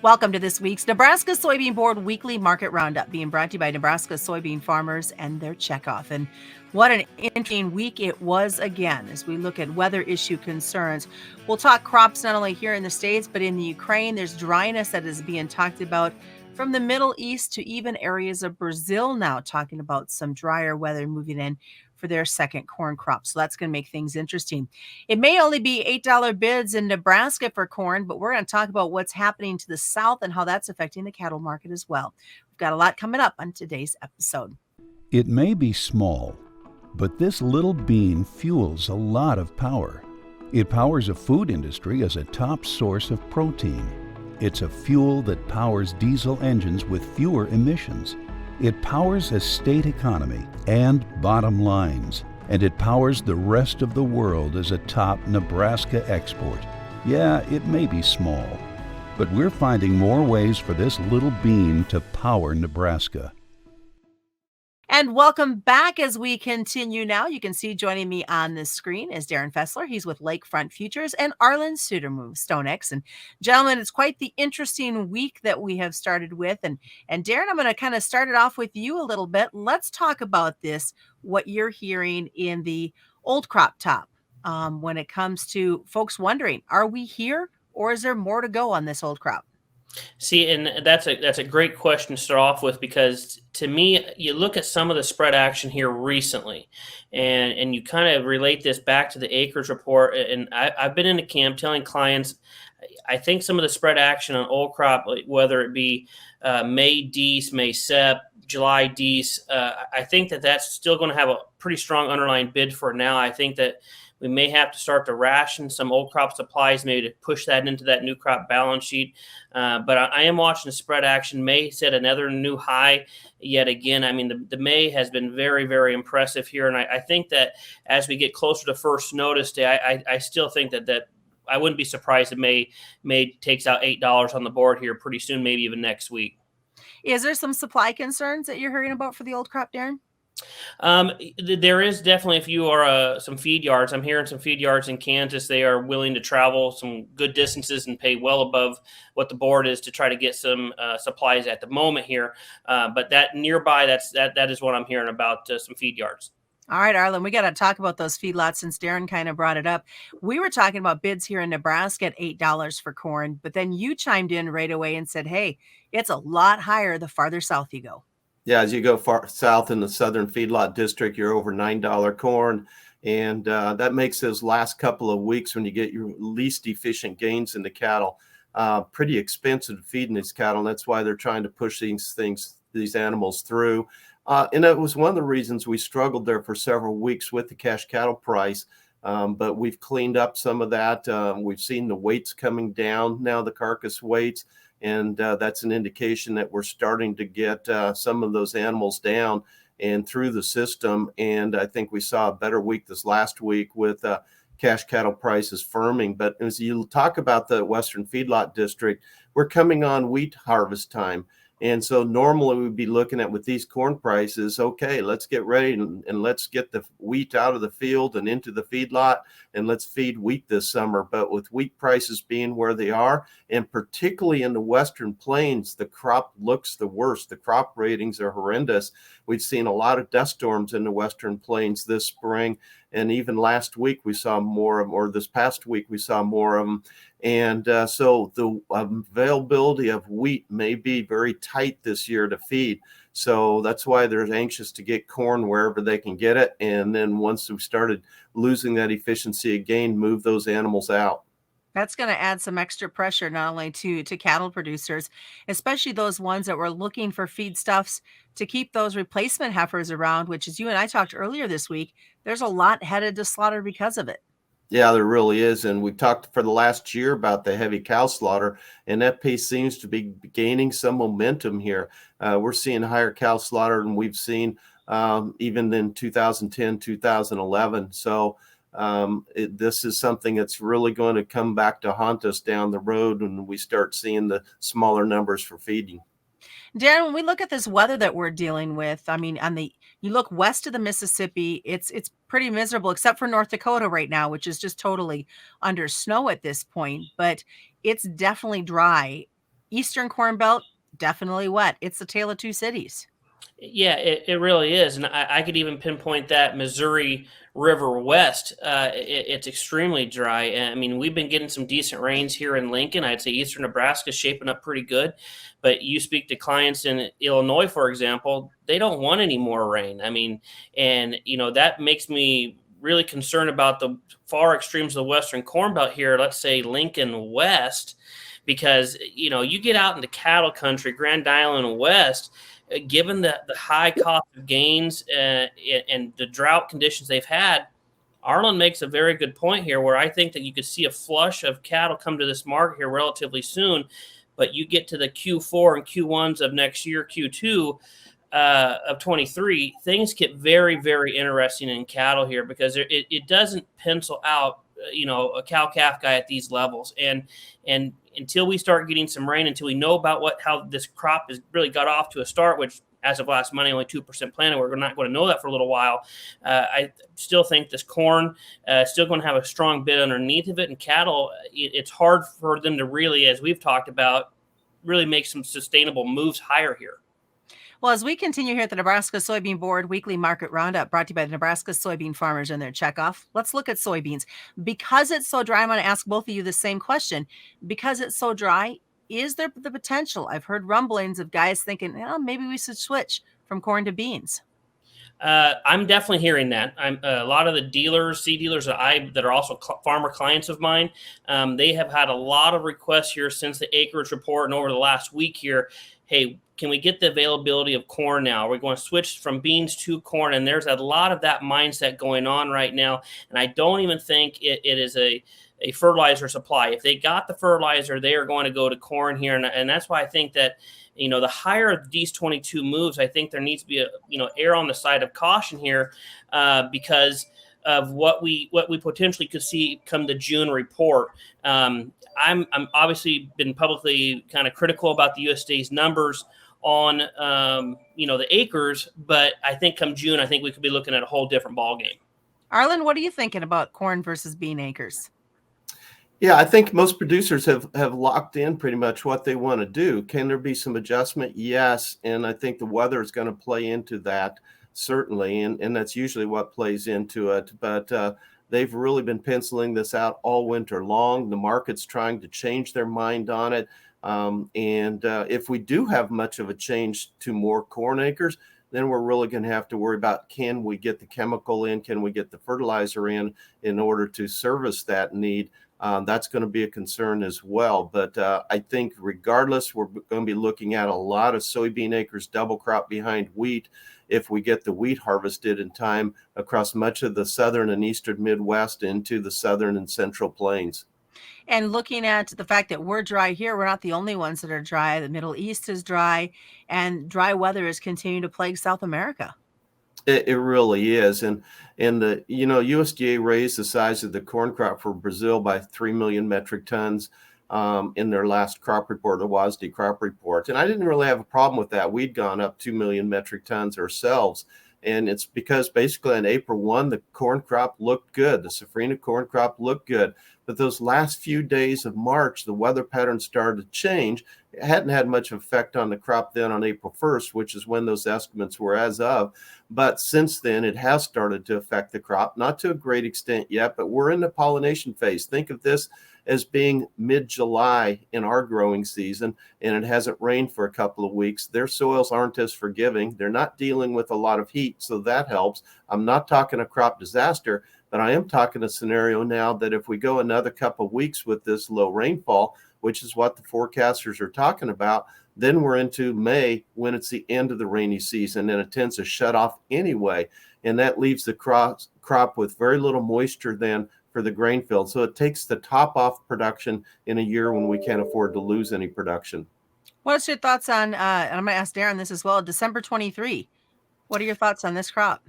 Welcome to this week's Nebraska Soybean Board Weekly Market Roundup, being brought to you by Nebraska soybean farmers and their checkoff. And what an interesting week it was again as we look at weather issue concerns. We'll talk crops not only here in the States, but in the Ukraine. There's dryness that is being talked about from the Middle East to even areas of Brazil now, talking about some drier weather moving in for their second corn crop. So that's going to make things interesting. It may only be $8 bids in Nebraska for corn, but we're going to talk about what's happening to the south and how that's affecting the cattle market as well. We've got a lot coming up on today's episode. It may be small, but this little bean fuels a lot of power. It powers a food industry as a top source of protein. It's a fuel that powers diesel engines with fewer emissions. It powers a state economy and bottom lines, and it powers the rest of the world as a top Nebraska export. Yeah, it may be small, but we're finding more ways for this little bean to power Nebraska. And welcome back as we continue now. You can see joining me on this screen is Darin Fessler. He's with Lakefront Futures, and Arlan Suderman, StoneX. And gentlemen, it's quite the interesting week that we have started with. And Darin, I'm going to kind of start it off with you a little bit. Let's talk about this, what you're hearing in the old crop top when it comes to folks wondering, are we here or is there more to go on this old crop? See, and that's a great question to start off with, because to me, you look at some of the spread action here recently, and you kind of relate this back to the acres report. And I've been in the camp telling clients, I think some of the spread action on old crop, whether it be May Dece, May Sep, July Dece, I think that's still going to have a pretty strong underlying bid for now. I think that we may have to start to ration some old crop supplies, maybe to push that into that new crop balance sheet. But I am watching the spread action. May set another new high yet again. I mean, the May has been very, very impressive here. And I think that as we get closer to first notice day, I still think that I wouldn't be surprised if May takes out $8 on the board here pretty soon, maybe even next week. Is there some supply concerns that you're hearing about for the old crop, Darin? There is definitely, if you are some feed yards, I'm hearing some feed yards in Kansas, they are willing to travel some good distances and pay well above what the board is to try to get some supplies at the moment here. But that nearby, that is what I'm hearing about some feed yards. All right, Arlan, we got to talk about those feedlots since Darin kind of brought it up. We were talking about bids here in Nebraska at $8 for corn, but then you chimed in right away and said, hey, it's a lot higher the farther south you go. Yeah, as you go far south in the southern feedlot district, you're over $9 corn. And that makes those last couple of weeks when you get your least efficient gains in the cattle pretty expensive to feed in these cattle. And that's why they're trying to push these animals through. And it was one of the reasons we struggled there for several weeks with the cash cattle price. But we've cleaned up some of that. We've seen the weights coming down now, the carcass weights. And that's an indication that we're starting to get some of those animals down and through the system. And I think we saw a better week this last week with cash cattle prices firming. But as you talk about the Western Feedlot District, we're coming on wheat harvest time. And so normally we'd be looking at, with these corn prices, okay, let's get ready and let's get the wheat out of the field and into the feedlot, and let's feed wheat this summer. But with wheat prices being where they are, and particularly in the Western Plains, the crop looks the worst. The crop ratings are horrendous. We've seen a lot of dust storms in the Western Plains this spring. And even last week we saw more of them, or this past week we saw more of them. And so the availability of wheat may be very tight this year to feed. So that's why they're anxious to get corn wherever they can get it. And then once we started losing that efficiency again, move those animals out. That's going to add some extra pressure not only to cattle producers, especially those ones that were looking for feedstuffs to keep those replacement heifers around, which, as you and I talked earlier this week, there's a lot headed to slaughter because of it. Yeah, there really is. And we've talked for the last year about the heavy cow slaughter, and that piece seems to be gaining some momentum here. We're seeing higher cow slaughter than we've seen even in 2010, 2011. So this is something that's really going to come back to haunt us down the road when we start seeing the smaller numbers for feeding. Darin, when we look at this weather that we're dealing with, I mean, you look west of the Mississippi, it's pretty miserable, except for North Dakota right now, which is just totally under snow at this point. But it's definitely dry Eastern Corn Belt, definitely wet. It's the tale of two cities. Yeah, it really is. And I could even pinpoint that Missouri River West. It's extremely dry. I mean, we've been getting some decent rains here in Lincoln. I'd say eastern Nebraska is shaping up pretty good. But you speak to clients in Illinois, for example, they don't want any more rain. I mean, and, that makes me really concerned about the far extremes of the Western Corn Belt here, let's say Lincoln West, because, you get out into cattle country, Grand Island West, given the high cost of gains and the drought conditions they've had, Arlan makes a very good point here where I think that you could see a flush of cattle come to this market here relatively soon. But you get to the Q4 and Q1s of next year, Q2 of 23, things get very, very interesting in cattle here because it doesn't pencil out, a cow-calf guy at these levels. And until we start getting some rain, until we know about how this crop has really got off to a start, which as of last Monday, only 2% planted, we're not going to know that for a little while. I still think this corn is still going to have a strong bid underneath of it. And cattle, it's hard for them to really, as we've talked about, really make some sustainable moves higher here. Well, as we continue here at the Nebraska Soybean Board Weekly Market Roundup, brought to you by the Nebraska soybean farmers and their checkoff, let's look at soybeans. Because it's so dry, I'm going to ask both of you the same question. Because it's so dry, is there the potential? I've heard rumblings of guys thinking, maybe we should switch from corn to beans. I'm definitely hearing that. I'm a lot of the seed dealers that are also farmer clients of mine. They have had a lot of requests here since the acreage report and over the last week here. Hey, can we get the availability of corn now? We're going to switch from beans to corn, and there's a lot of that mindset going on right now. And I don't even think it is a fertilizer supply. If they got the fertilizer, they are going to go to corn here, and that's why I think that the higher these 22 moves, I think there needs to be a err on the side of caution here because of what we potentially could see come the June report. I'm obviously been publicly kind of critical about the USDA's numbers on the acres, but I think come June, I think we could be looking at a whole different ballgame. Arlan, what are you thinking about corn versus bean acres? Yeah, I think most producers have locked in pretty much what they want to do. Can there be some adjustment? Yes. And I think the weather is going to play into that, certainly. And that's usually what plays into it. But they've really been penciling this out all winter long. The market's trying to change their mind on it. And if we do have much of a change to more corn acres, then we're really going to have to worry about, can we get the chemical in? Can we get the fertilizer in order to service that need? That's going to be a concern as well. But I think regardless, we're going to be looking at a lot of soybean acres double crop behind wheat if we get the wheat harvested in time across much of the southern and eastern Midwest into the southern and central plains. And looking at the fact that we're dry here, we're not the only ones that are dry. The Middle East is dry, and dry weather is continuing to plague South America. It really is. And the USDA raised the size of the corn crop for Brazil by 3 million metric tons in their last crop report, the WASDE crop report. And I didn't really have a problem with that. We'd gone up 2 million metric tons ourselves. And it's because basically on April 1, the corn crop looked good. The safrinha corn crop looked good. But those last few days of March, the weather pattern started to change. It hadn't had much effect on the crop then on April 1st, which is when those estimates were as of. But since then, it has started to affect the crop, not to a great extent yet, but we're in the pollination phase. Think of this as being mid-July in our growing season, and it hasn't rained for a couple of weeks. Their soils aren't as forgiving. They're not dealing with a lot of heat, so that helps. I'm not talking a crop disaster, but I am talking a scenario now that if we go another couple of weeks with this low rainfall, which is what the forecasters are talking about, then we're into May when it's the end of the rainy season, and it tends to shut off anyway. And that leaves the crop with very little moisture then for the grain field. So it takes the top off production in a year when we can't afford to lose any production. What's your thoughts on, and I'm going to ask Darin this as well, December 23? What are your thoughts on this crop?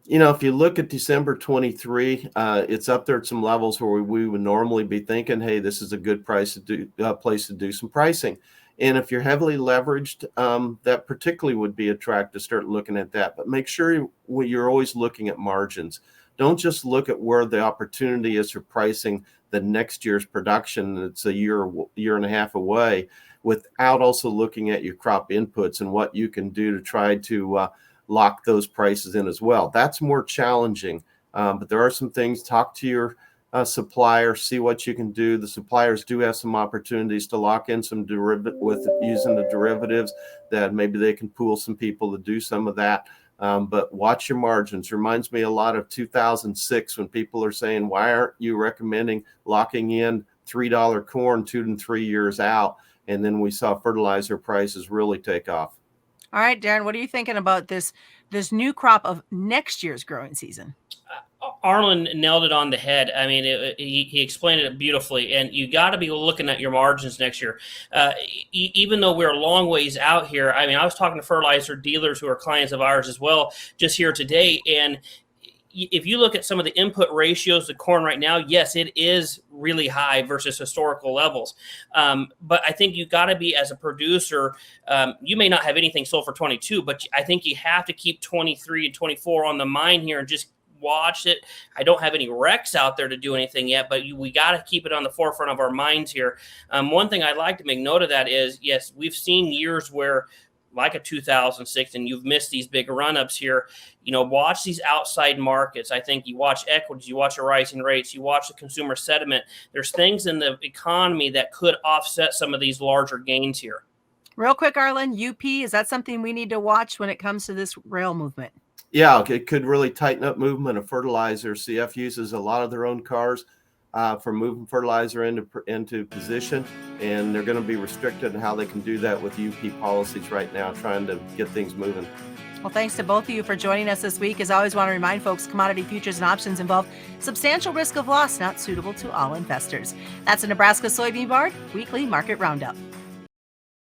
If you look at December 23, it's up there at some levels where we would normally be thinking, hey, this is a good place to do some pricing. And if you're heavily leveraged, that particularly would be a track to start looking at that. But make sure you're always looking at margins. Don't just look at where the opportunity is for pricing the next year's production. It's a year and a half away. without also looking at your crop inputs and what you can do to try to lock those prices in as well. That's more challenging, but there are some things. Talk to your supplier, see what you can do. The suppliers do have some opportunities to lock in some with using the derivatives, that maybe they can pool some people to do some of that. But watch your margins. Reminds me a lot of 2006 when people are saying, why aren't you recommending locking in $3 corn 2 and 3 years out? And then we saw fertilizer prices really take off. All right, Darin, what are you thinking about this new crop of next year's growing season? Arlan nailed it on the head. I mean, he explained it beautifully, and you got to be looking at your margins next year. Even though we're a long ways out here, I mean, I was talking to fertilizer dealers who are clients of ours as well just here today, and if you look at some of the input ratios of corn right now, yes, it is really high versus historical levels. But I think you got to be, as a producer, you may not have anything sold for 22, but I think you have to keep 23 and 24 on the mind here and just watch it. I don't have any recs out there to do anything yet, but we got to keep it on the forefront of our minds here. One thing I'd like to make note of that is, yes, we've seen years where, like a 2006, and you've missed these big run-ups here. Watch these outside markets. I think you watch equities, you watch the rising rates, you watch the consumer sentiment. There's things in the economy that could offset some of these larger gains here. Real quick, Arlan, UP, is that something we need to watch when it comes to this rail movement? Yeah, it could really tighten up movement of fertilizer. CF uses a lot of their own cars for moving fertilizer into position, and they're going to be restricted in how they can do that with UP policies right now, trying to get things moving. Well, thanks to both of you for joining us this week. As I always want to remind folks, commodity futures and options involve substantial risk of loss, not suitable to all investors. That's a Nebraska Soybean Board Weekly Market Roundup.